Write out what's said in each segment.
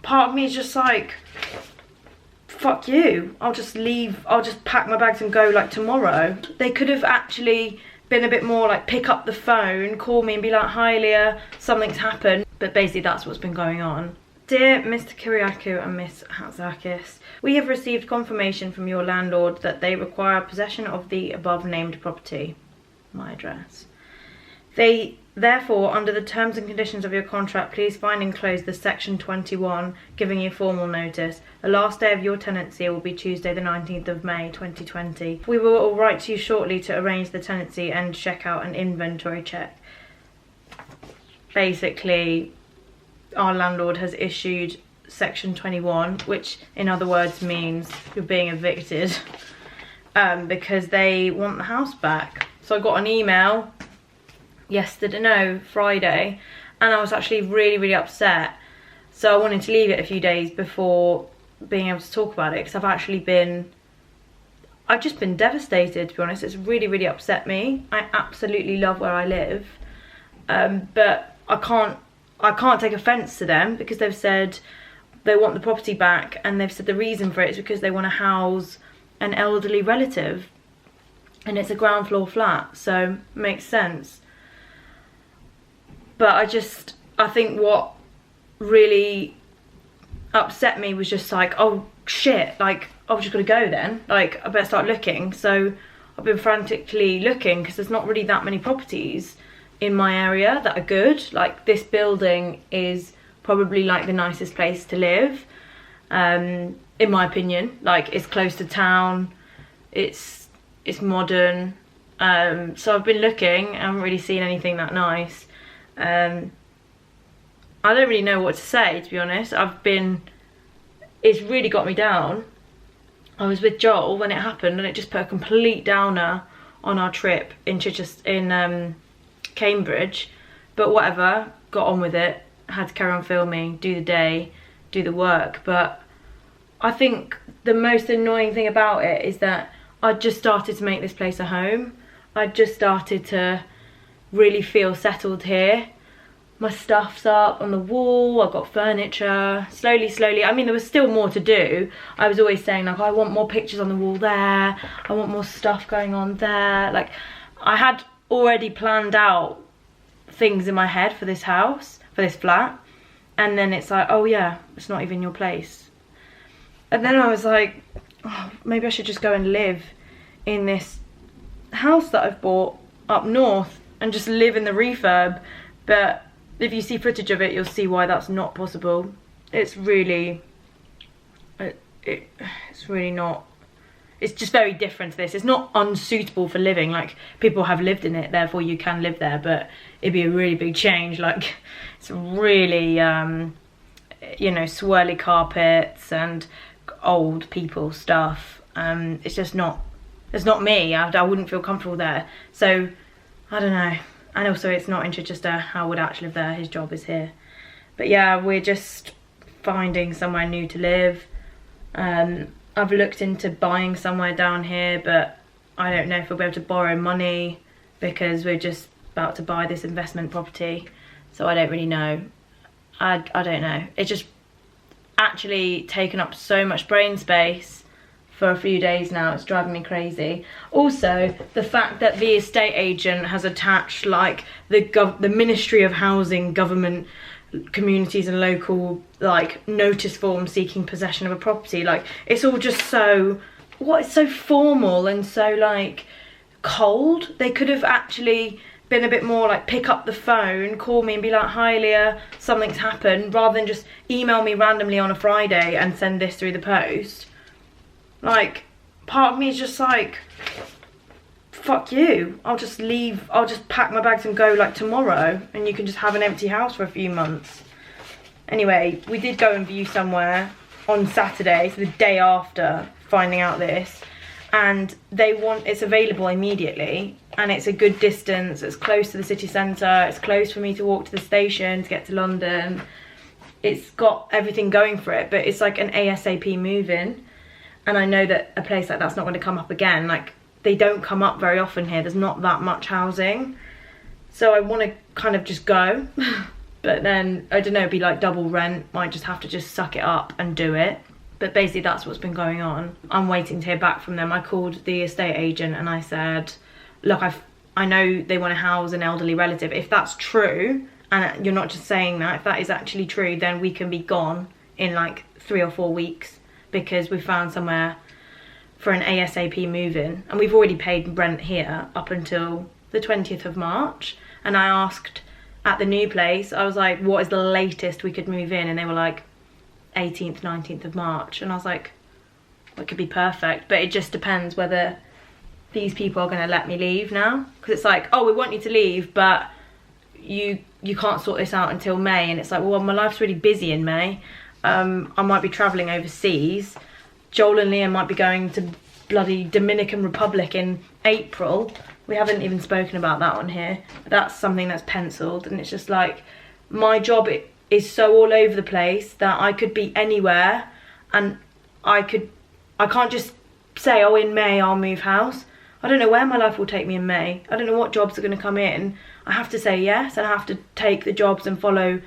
part of me is just like, fuck you, I'll just leave, I'll just pack my bags and go like tomorrow. They could have actually been a bit more like, pick up the phone, call me and be like, hi Leah, something's happened. But basically that's what's been going on. Dear Mr. Kyriakou and Miss Hatzakis, we have received confirmation from your landlord that they require possession of the above named property, my address. They therefore, under the terms and conditions of your contract, please find enclosed the section 21 giving you formal notice. The last day of your tenancy will be Tuesday the 19th of May 2020. We will write to you shortly to arrange the tenancy and check out an inventory check. Basically, our landlord has issued section 21, which in other words means you're being evicted, because they want the house back. So I got an email Friday, and I was actually really upset. So I wanted to leave it a few days before being able to talk about it, because I've just been devastated, to be honest. It's really upset me. I absolutely love where I live, but I can't take offence to them, because they've said they want the property back, and they've said the reason for it is because they want to house an elderly relative, and it's a ground floor flat, so it makes sense. But I think what really upset me was just like, oh shit, like I've just got to go then, like I better start looking. So I've been frantically looking, because there's not really that many properties in my area that are good. Like this building is probably like the nicest place to live, in my opinion. Like it's close to town, it's modern, so I've been looking. I haven't really seen anything that nice. I don't really know what to say, to be honest. It's really got me down. I was with Joel when it happened, and it just put a complete downer on our trip in Cambridge. But whatever, got on with it. Had to carry on filming, do the day, do the work. But I think the most annoying thing about it is that I just started to make this place a home. I just started to really feel settled here. My stuff's up on the wall, I've got furniture, slowly. I mean, there was still more to do. I was always saying like, I want more pictures on the wall there, I want more stuff going on there. Like I had already planned out things in my head for this house, for this flat, and then it's like, oh yeah, it's not even your place. And then I was like, oh, maybe I should just go and live in this house that I've bought up north and just live in the refurb. But if you see footage of it, you'll see why that's not possible. It's really, it's really not, it's just very different to this. It's not unsuitable for living, like people have lived in it, therefore you can live there, but it'd be a really big change. Like it's really, you know, swirly carpets and old people stuff. It's just not, it's not me. I wouldn't feel comfortable there. So I don't know. And also it's not in Chichester. How would actually live there? His job is here. But yeah, we're just finding somewhere new to live. I've looked into buying somewhere down here, but I don't know if we'll be able to borrow money because we're just about to buy this investment property. So I don't really know. I don't know. It's just actually taken up so much brain space for a few days now. It's driving me crazy. Also, the fact that the estate agent has attached like the Ministry of Housing, Government, Communities and Local like notice form seeking possession of a property. Like it's all just so, it's so formal and so like cold. They could have actually been a bit more like, pick up the phone, call me and be like, hi Leah, something's happened, rather than just email me randomly on a Friday and send this through the post. Like, part of me is just like, fuck you, I'll just leave, I'll just pack my bags and go like tomorrow, and you can just have an empty house for a few months. Anyway, we did go and view somewhere on Saturday, so the day after finding out this, and it's available immediately, and it's a good distance, it's close to the city centre, it's close for me to walk to the station to get to London. It's got everything going for it, but it's like an ASAP move-in. And I know that a place like that's not going to come up again. Like, they don't come up very often here. There's not that much housing. So I want to kind of just go. But then, I don't know, it'd be like double rent. Might just have to just suck it up and do it. But basically that's what's been going on. I'm waiting to hear back from them. I called the estate agent and I said, look, I know they want to house an elderly relative. If that's true, and you're not just saying that, if that is actually true, then we can be gone in like 3 or 4 weeks, because we found somewhere for an ASAP move-in, and we've already paid rent here up until the 20th of March. And I asked at the new place, I was like, what is the latest we could move in? And they were like 18th, 19th of March. And I was like, well, it could be perfect, but it just depends whether these people are going to let me leave now. Because it's like, oh, we want you to leave, but you can't sort this out until May. And it's like, well, my life's really busy in May. I might be travelling overseas. Joel and Liam might be going to bloody Dominican Republic in April. We haven't even spoken about that on here. That's something that's penciled, and it's just like, my job is so all over the place that I could be anywhere, and I can't just say, oh, in May I'll move house. I don't know where my life will take me in May. I don't know what jobs are going to come in. I have to say yes, and I have to take the jobs and follow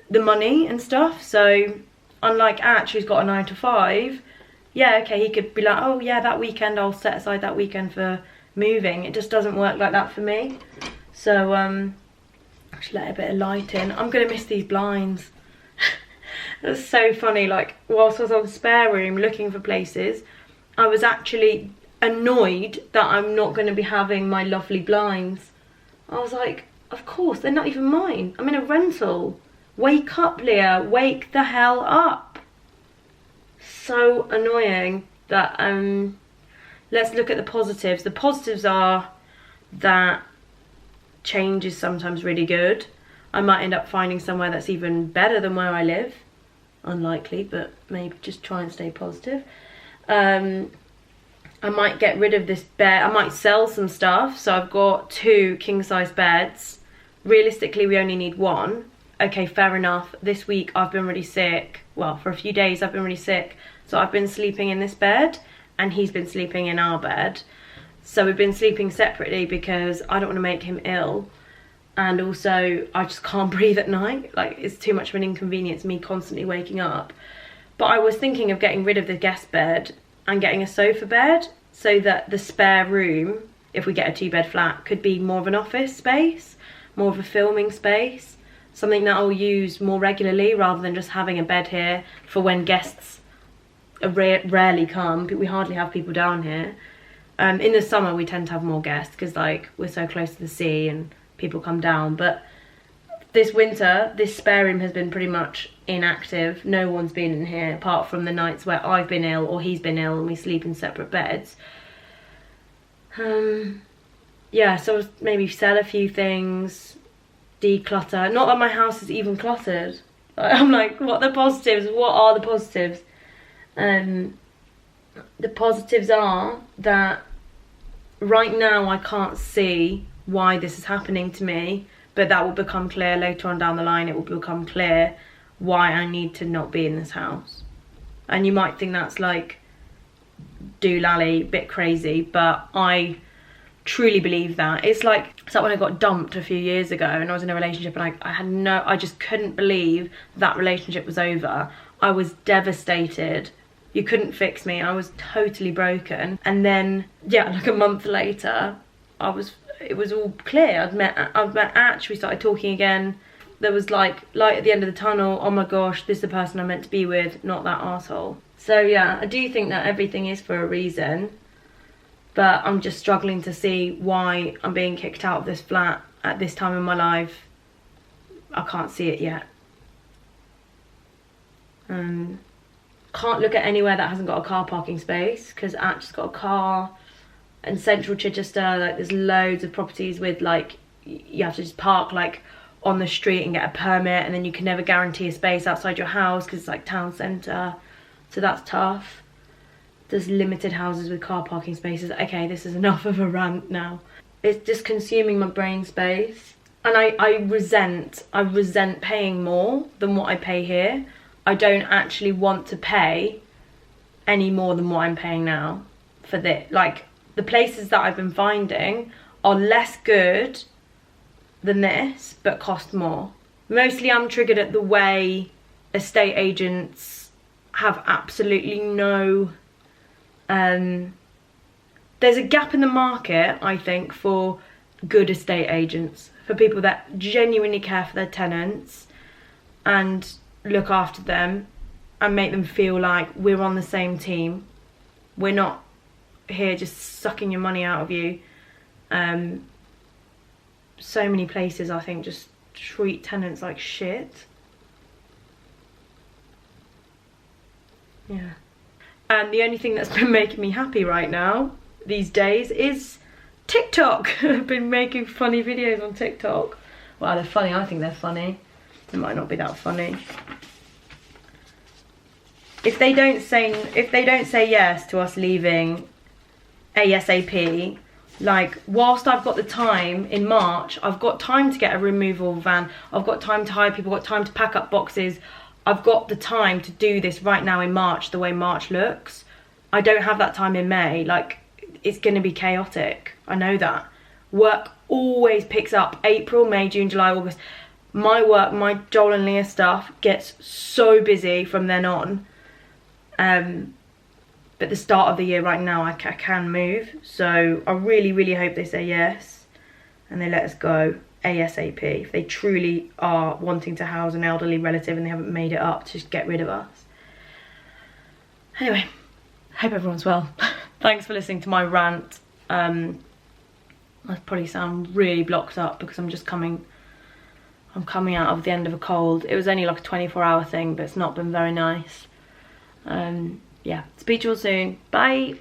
the money and stuff. So unlike Atch, who's got a 9 to 5, yeah, okay, he could be like, oh yeah, that weekend I'll set aside that weekend for moving. It just doesn't work like that for me. So I should let a bit of light in. I'm gonna miss these blinds. That's so funny. Like, whilst I was on the spare room looking for places, I was actually annoyed that I'm not going to be having my lovely blinds. I was like, of course, they're not even mine. I'm in a rental. Wake up, Leah. Wake the hell up. So annoying. That let's look at the positives. The positives are that change is sometimes really good. I might end up finding somewhere that's even better than where I live. Unlikely, but maybe just try and stay positive. I might get rid of this bed. I might sell some stuff. So I've got 2 king-size beds. Realistically, we only need 1. Okay, fair enough. This week I've been really sick. Well, for a few days I've been really sick. So I've been sleeping in this bed and he's been sleeping in our bed. So we've been sleeping separately because I don't want to make him ill. And also I just can't breathe at night. Like, it's too much of an inconvenience, me constantly waking up. But I was thinking of getting rid of the guest bed and getting a sofa bed, so that the spare room, if we get a 2-bed flat, could be more of an office space, more of a filming space, something that I'll use more regularly rather than just having a bed here for when guests rarely come. We hardly have people down here. In the summer we tend to have more guests because, like, we're so close to the sea and people come down. But this winter, this spare room has been pretty much inactive. No one's been in here apart from the nights where I've been ill or he's been ill and we sleep in separate beds. Yeah, so maybe sell a few things, declutter. Not that my house is even cluttered. I'm like, what are the positives? What are the positives? The positives are that right now I can't see why this is happening to me, but that will become clear later on down the line. It will become clear why I need to not be in this house. And you might think that's like doolally, bit crazy, but I truly believe that. It's like when I got dumped a few years ago and I was in a relationship and I just couldn't believe that relationship was over. I was devastated. You couldn't fix me. I was totally broken. And then, yeah, like a month later, it was all clear. I'd met Atch, we started talking again. There was like light at the end of the tunnel. Oh my gosh, this is the person I'm meant to be with, not that arsehole. So yeah, I do think that everything is for a reason, but I'm just struggling to see why I'm being kicked out of this flat at this time in my life. I can't see it yet. Can't look at anywhere that hasn't got a car parking space, because Atch has got a car. In central Chichester, like, there's loads of properties with, like, you have to just park like on the street and get a permit, and then you can never guarantee a space outside your house because it's like town centre, so that's tough. There's limited houses with car parking spaces. Okay, this is enough of a rant now. It's just consuming my brain space, and I resent paying more than what I pay here. I don't actually want to pay any more than what I'm paying now for this. Like, the places that I've been finding are less good than this, but cost more. Mostly I'm triggered at the way estate agents have absolutely no... there's a gap in the market, I think, for good estate agents. For people that genuinely care for their tenants and look after them and make them feel like we're on the same team. We're not here just sucking your money out of you. So many places, I think, just treat tenants like shit. Yeah. And the only thing that's been making me happy right now, these days, is TikTok. I've been making funny videos on TikTok. Well, they're funny. I think they're funny. They might not be that funny. If they don't say yes to us leaving ASAP, like, whilst I've got the time in March, I've got time to get a removal van, I've got time to hire people, I've got time to pack up boxes, I've got the time to do this right now in March, the way March looks. I don't have that time in May. Like, it's gonna be chaotic, I know that. Work always picks up April, May, June, July, August. My work, my Joel and Leah stuff gets so busy from then on. But the start of the year right now, I can move. So I really, really hope they say yes and they let us go ASAP. If they truly are wanting to house an elderly relative and they haven't made it up to just get rid of us. Anyway, hope everyone's well. Thanks for listening to my rant. I probably sound really blocked up because I'm coming out of the end of a cold. It was only like a 24-hour thing, but it's not been very nice. Yeah, speak to you all soon. Bye.